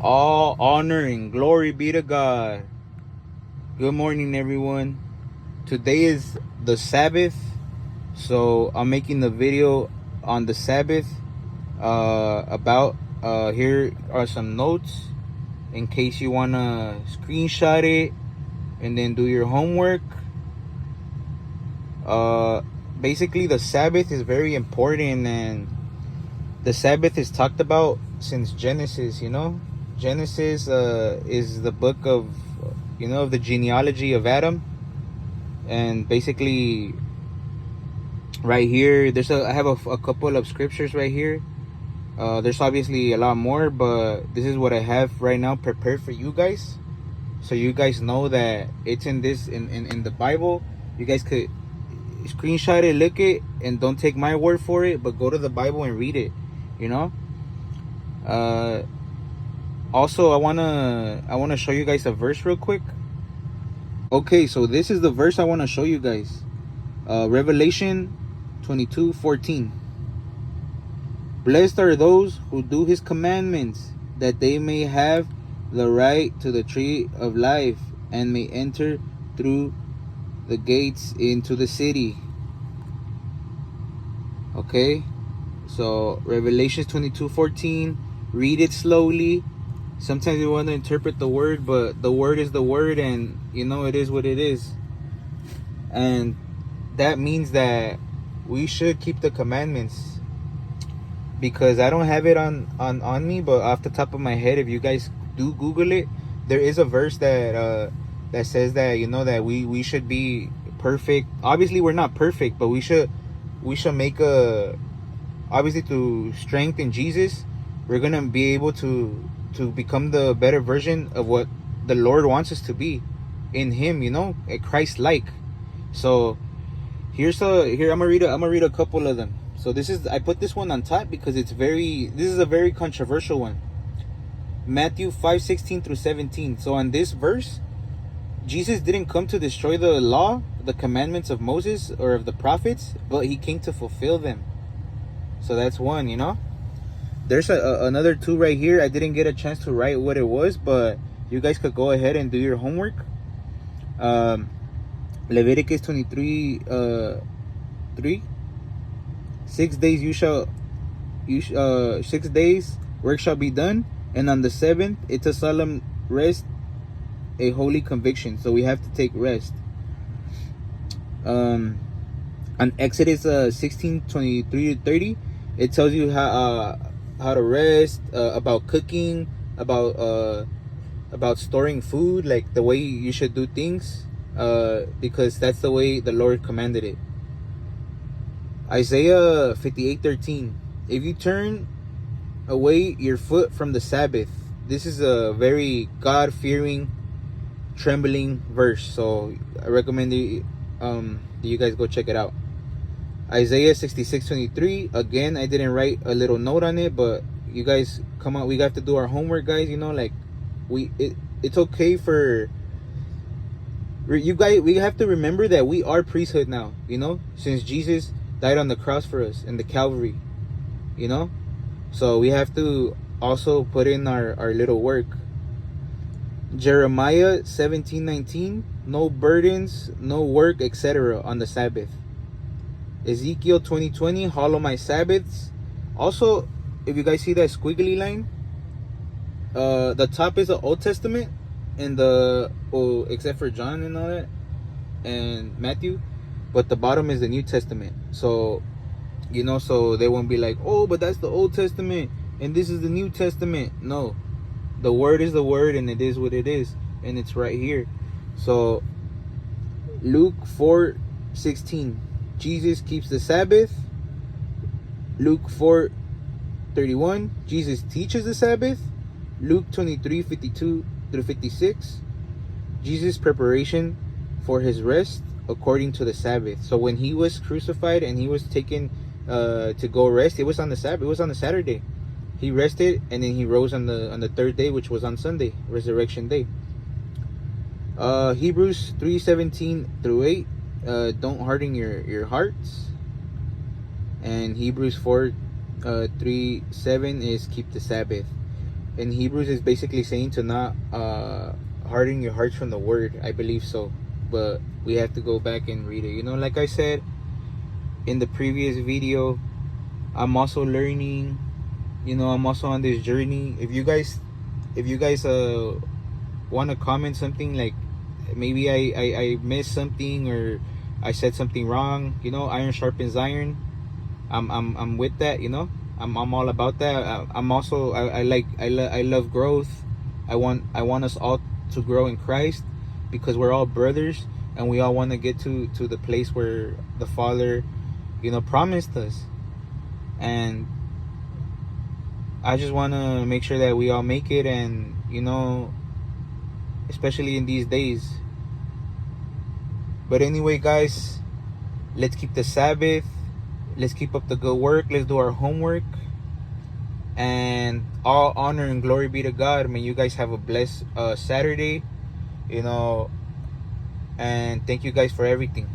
All honor and glory be to God. Good morning, everyone. Today is the Sabbath, so I'm making the video on the Sabbath. About here are some notes in case you wanna screenshot it and then do your homework. Basically, the Sabbath is very important, and the Sabbath is talked about since Genesis. Genesis is the book of of the genealogy of Adam, and basically right here I have a couple of scriptures right here. There's obviously a lot more, but this is what I have right now prepared for you guys, so you guys know that it's in the Bible. You guys could screenshot it, look it, and don't take my word for it, but go to the Bible and read it. Also, I wanna show you guys a verse real quick. Okay, so this is the verse I want to show you guys. Revelation 22:14. Blessed are those who do his commandments, that they may have the right to the tree of life and may enter through the gates into the city. Okay, so Revelation 22:14. Read it slowly. Sometimes you want to interpret the word, but the word is the word, and it is what it is. And that means that we should keep the commandments, because I don't have it on me, but off the top of my head, if you guys do Google it, there is a verse that says that that we should be perfect. Obviously we're not perfect, but we should make obviously through strength in Jesus, we're gonna be able to become the better version of what the Lord wants us to be in him, a Christ-like. So here I'm gonna read a couple of them. So I put this one on top because this is a very controversial one. Matthew 5:16 through 17. So on this verse, Jesus didn't come to destroy the law, the commandments of Moses or of the prophets, but he came to fulfill them. So that's one. There's another two right here. I didn't get a chance to write what it was, but you guys could go ahead and do your homework. Leviticus 23:3. 6 days 6 days work shall be done, and on the seventh it's a solemn rest, a holy conviction. So we have to take rest. On Exodus 16:23-30, it tells you how to rest, about cooking, about storing food, like the way you should do things, because that's the way the Lord commanded it. Isaiah 58:13. If you turn away your foot from the Sabbath, this is a very God-fearing, trembling verse. So I recommend that you guys go check it out. Isaiah 66:23. Again, I didn't write a little note on it, but you guys come on. We got to do our homework, guys. It's okay for you guys. We have to remember that we are priesthood now. Since Jesus died on the cross for us in the Calvary. So we have to also put in our little work. Jeremiah 17:19. No burdens, no work, etc. on the Sabbath. Ezekiel 20:20. Hollow my Sabbaths. Also, if you guys see that squiggly line, the top is the Old Testament, and except for John and all that, and Matthew, but the bottom is the New Testament. So so they won't be like, oh, but that's the Old Testament and this is the New Testament. No, the word is the word, and it is what it is, and it's right here. So Luke 4:16. Jesus keeps the Sabbath. Luke 4:31. Jesus teaches the Sabbath. Luke 23:52-56. Jesus' preparation for his rest according to the Sabbath. So when he was crucified and he was taken to go rest, it was on the Sabbath. It was on the Saturday. He rested, and then he rose on the third day, which was on Sunday, Resurrection Day. Hebrews 3:17-8. Don't harden your hearts. And Hebrews 4:3-7 is keep the Sabbath. in Hebrews is basically saying to not harden your hearts from the word. I believe so, but we have to go back and read it. Like I said in the previous video, I'm also learning. I'm also on this journey. If you guys want to comment something, like maybe I missed something or I said something wrong, iron sharpens iron. I'm with that. I'm all about that. I'm also I love growth. I want us all to grow in Christ, because we're all brothers and we all want to get to the place where the Father promised us. And I just want to make sure that we all make it, and especially in these days. But anyway, guys, let's keep the Sabbath. Let's keep up the good work. Let's do our homework. And all honor and glory be to God. May you guys have a blessed Saturday. And thank you guys for everything.